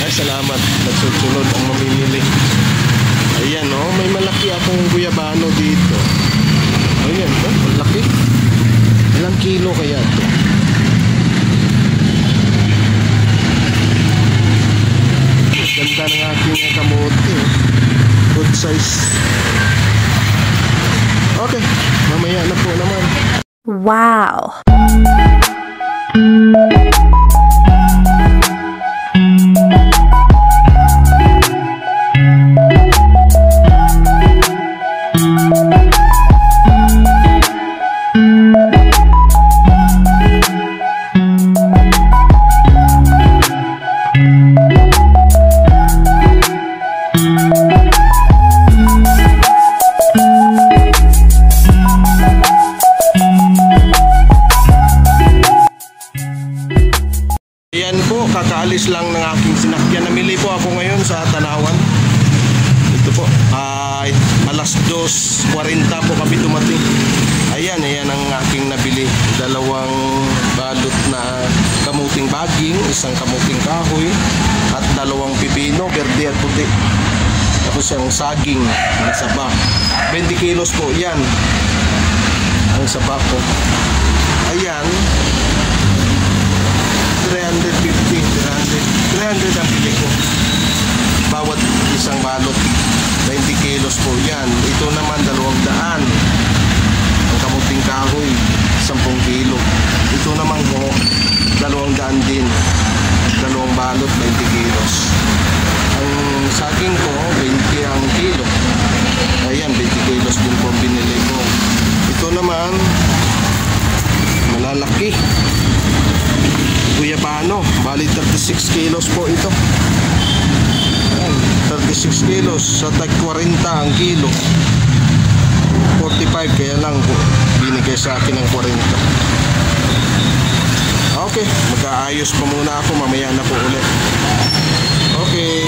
Ay, salamat. Nagsusunod ang mamimili. Ayan, oh, may malaki akong guyabano dito. Ayan, oh, malaki. Ilang kilo kaya ito? Ganda ng aking kamote. Good size. Okay, mamaya na po naman. Wow! Ayan po, kakaalis lang ng aking sinakyan. Namili po ako ngayon sa Tanawan. Ito po, alas 2:40 po kami dumating. Ayan ang aking nabili. Dalawang balot na kamuting baging, isang kamuting kahoy, at dalawang pipino, berde at puti. Tapos yung saging na saba. 20 kilos po yan ang saba po. Ayan, 300 ang bili ko. Bawat isang balot, 20 kilos po yan. Ito naman 200. Ang kamuting kahoy, 10 kilo. Ito naman po, 200 din. Dalawang balot, 20 kilos. Ang saging ko, 20 ang kilo. Ayan, 20 kilos din po binili ko. Ito naman, malalaki. Guyabano, bali 36 kilos po ito. Ayan, 36 kilos sa tag 40 ang kilo. 45 kaya lang po binigay sa akin ng 40. Okay, mag-aayos pa muna ako, mamaya na po ulit. Okay.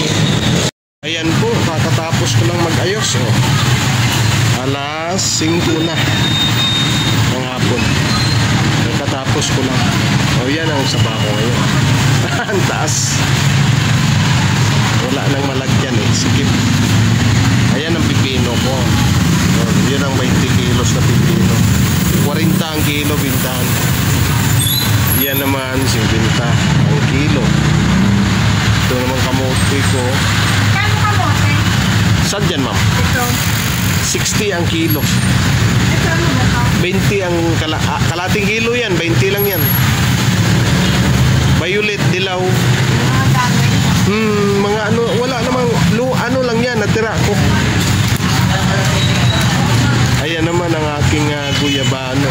Ayan po, kakatapos ko lang mag-ayos. Oh. Alas 5 na ng hapon. Kakatapos ko lang. O yan ang saba ko ngayon. Ang taas. Wala nang malagyan eh. Sikip. Ayan ang pipino ko. O, yun ang 20 kilos na pipino. 40 ang kilo bintahan. Yan naman 50 ang kilo. Ito naman kamote ko. Kano kamote? Saan dyan, ma'am? Ito. 60 ang kilo. Ito ano ba? 20 ang kalating kilo yan. 20 lang yan. Violet, dilaw. Mga dami. Mga ano, wala namang ano lang yan, natira ko. Ayan naman ang aking guyabano.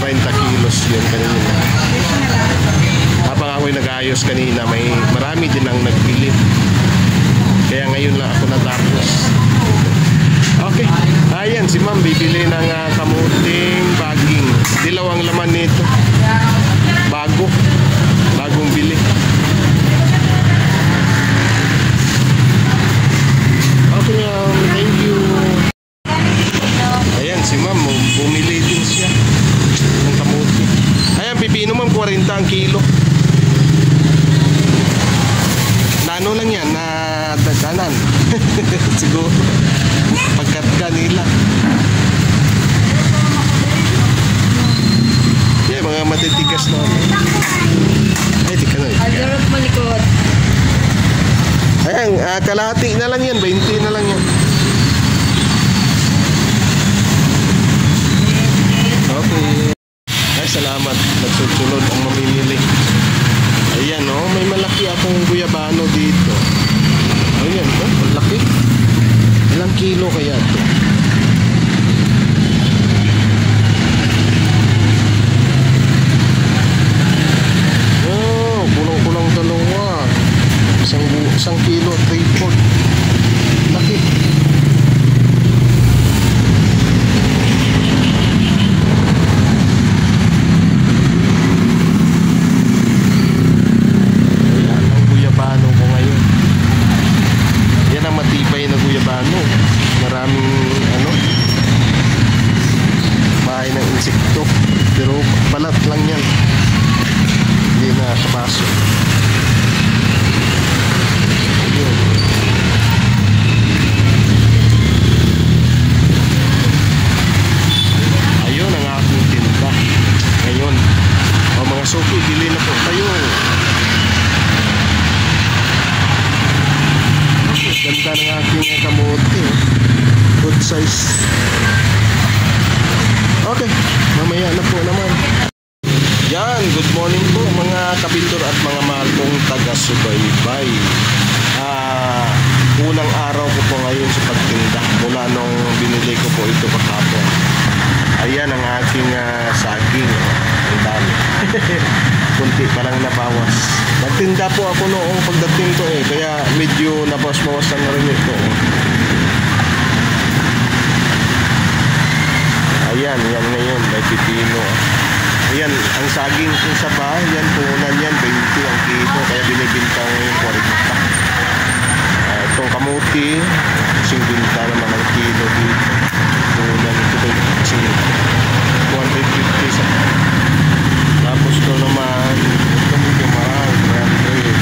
30 kilos yun kanina. Habang ako'y nag-ayos kanina, marami din ang nagpilit. Kaya ngayon lang ako natapos. Okay, ayan si ma'am bibili ng kamuting baging. Dilaw ang laman nito. Bagong bili. Okay, thank you. Ayan si ma'am, bumili din siya ng kamuti. Ayan, pipino ma'am, 40 ang kilo. Na ano lang yan, na daganan. Siguro pagkat kanila. Yeah, mga matitigas na. Ay, di ka na. Algarot malikot. Ayan, kalahati na lang yan, 20 na lang yan. Okay. Ay, salamat. Nagsusunod ang mamimili. Ayan, oh, may malaki akong guyabano dito. Ayan, oh, malaki. Ilang kilo kaya ito? Oh, kulang-kulang dalawa. Isang kilo, 3/4. Laki. Ayan ang guyabano ko ngayon. Yan ang matibay na guyabano. Maraming bahay ng insekto. Pero balat lang yan. Hindi na kabaso. Ayun. Ayun ang aking tinda ngayon. O mga suki, bili na po kayo. Ganda ng aking kamote. Good size. Okay, mamaya na po naman. Yan, good morning po mga kabindor at mga mahal kong taga-subaybay. Unang araw ko po ngayon sa pagtinda mula nung binili ko po ito kahapon. Ayan ang aking saging. Ang dami. Kunti pa lang nabawas. Nagtinda po ako noong pagdating ko kaya medyo nabawas-bawasan na rin ito. Ayan, yan ngayon, may pipino. Ayan, ang saging kung sa bahay, yan punan yan, 20 ang kilo, kaya binibinta ngayon 40. Itong kamuti, 50 naman ang kilo dito. Punan ito, 250 sa. Tapos ito naman, ito medyo mahal, 300.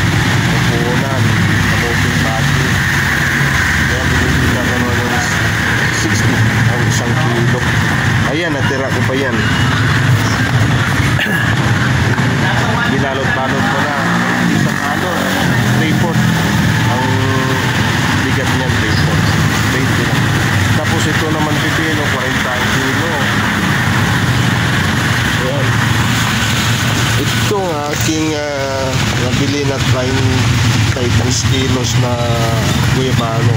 Punan, kamuting bagi. Kaya binibinta ko naman 60 ang isang kilo. Ayan, natira ko pa yan. Binalot-balot ko na. Isang report. Ang bigat niyan, report. 20 lang. Tapos ito naman pipino, 40 ang kilo. Ayan. Ito ang aking nabili na 3 kilos na guyabano.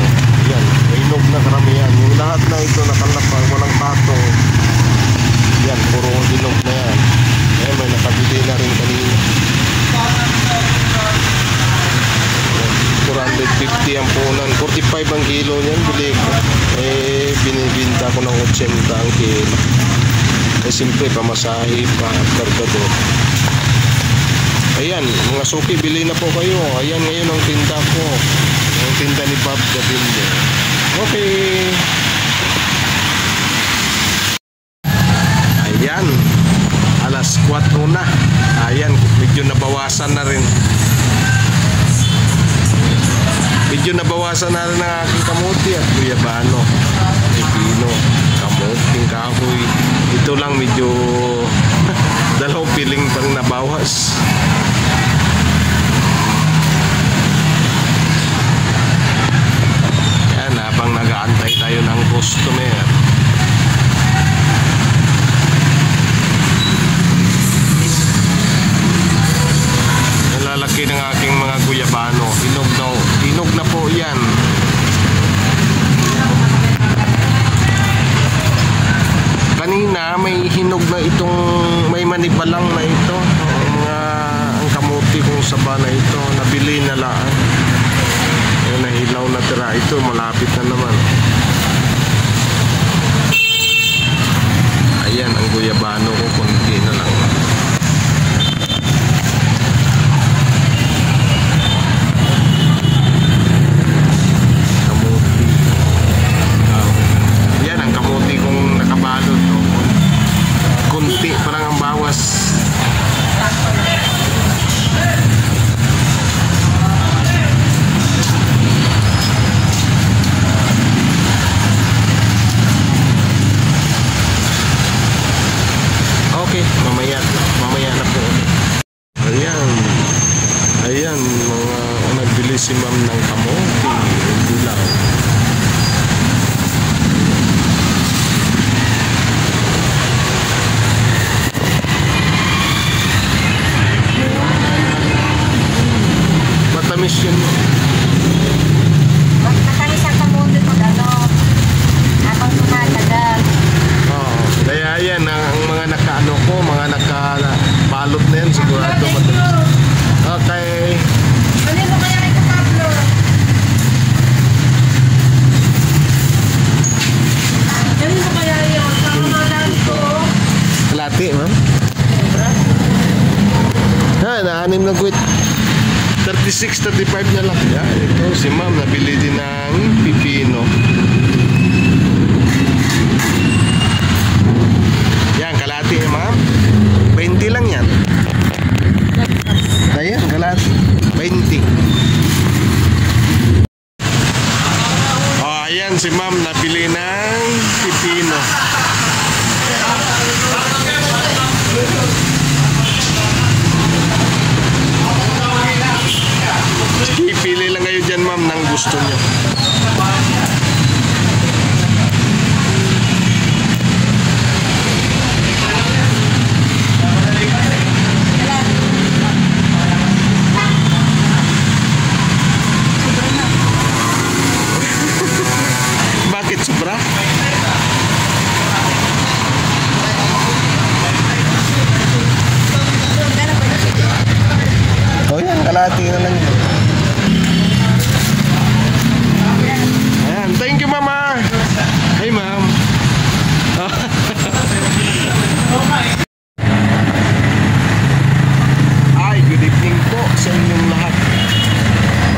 Yan, may inog na karamihan. Yung lahat na ito nakalapang, walang patong. Yan, puro inog na yan. Eh, may nakabili na rin kanina. 450 ang punan. 45 ang kilo niyan, bili ko. Binibinta ko ng 80 ang kilo. Siyempre, pamasahe pa at kargador. Ayan, mga suki, bili na po kayo. Ayan ngayon ang tinda ko. Ang tinda ni Bob Gabinde. Okay. Ayan. Alas 4 na. Ayan, medyo nabawasan na rin. Medyo nabawasan na rin ang aking kamuti at guyabano. Pipino, kamuting kahoy. Ito lang medyo dalawang piling pang nabawas. Yan, habang nag-aantay tayo ng customer. Nalalaki ng aking mga guyabano. Hinog na po yan. Kanina may hinog na itong may manipalang na ito. Ang kamuti kong saba na ito, nabili na lang. Nahilaw na tira ito, malapit na naman. Ayan ang guyabano ko, konti na lang. Yan ang kamuti kong nakabalot. Kunti parang ang bawas. Okay, mamaya na po. Ayan mga nagbili si ma'am ng kamote, hindi lang. Matamis yun. Matamis ang kamuti ko, habang tumatagal. Oo, kaya yan, ang mga mga nakabalot na yan, sigurado matamis. Okay. Ano mo kaya ito, Pablo? Ano mo kaya yun? Pangamalan ko. Kalati, ma'am? Na-anim na quit. 36, 35 na lang. Yan, ito si ma'am, nabili din ng pipino. Yan, kalati, ma'am. 20 lang yan. kalahati. 20. Ayan si ma'am nabili ng pipino. Ipili lang kayo dyan ma'am ng gusto nyo. Bakit sobra? Oh yan, kalahati na lang yun. Ayan, thank you mama. Hey ma'am. Ay, good evening po sa inyong lahat.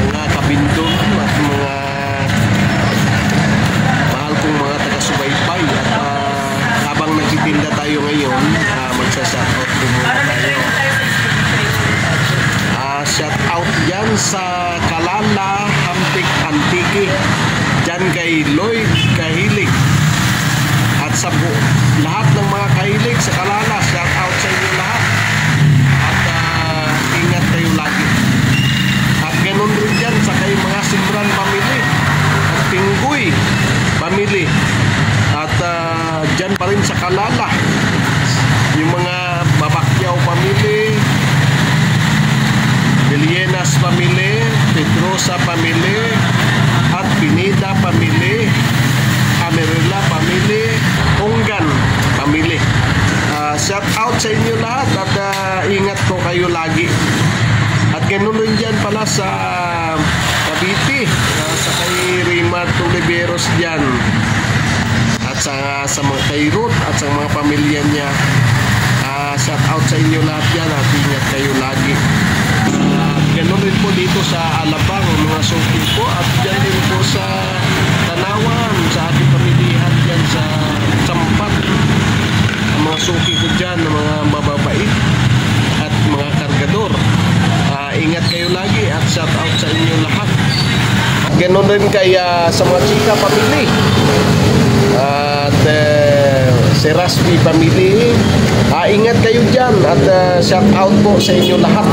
Mga kabindong at mga mahal kong mga taga-subaybay. At habang nagtitinda tayo ngayon, magsa-shoutout po muna tayo. Shout out dyan sa Kalala, Hampik, Antique, dyan kay Lloyd Kahilig at sa lahat ng mga kahilig sa Kalala, shout out sa inyo lahat at ingat kayo lagi. At ganun rin dyan sa kay mga Simran family at Pinggoy family at dyan pa rin sa Kalala yung mga Mabakyaw family, Vilienas family, Pedrosa family, at Pineda family, Amerilla family, Onggan family. Shout out sa inyo lahat at ingat po kayo lagi. At ganoon rin dyan pala sa Cavite, sa kay Rima Tuliberos dyan. At sa mga kay Ruth at sa mga pamilya niya. Shout out sa inyo lahat dyan at ingat kayo lagi. Ganoon rin po dito sa Alabang, mga suki po, at dyan din po sa Tanawan, sa ating pamilihan dyan sa Sampat. Ang mga suki ko dyan, mga mababait at mga kargador. Ingat kayo lagi at shout out sa inyo lahat. At ganoon rin kaya sa mga chika family at si Raspi family. Ingat kayo dyan at shout out po sa inyo lahat.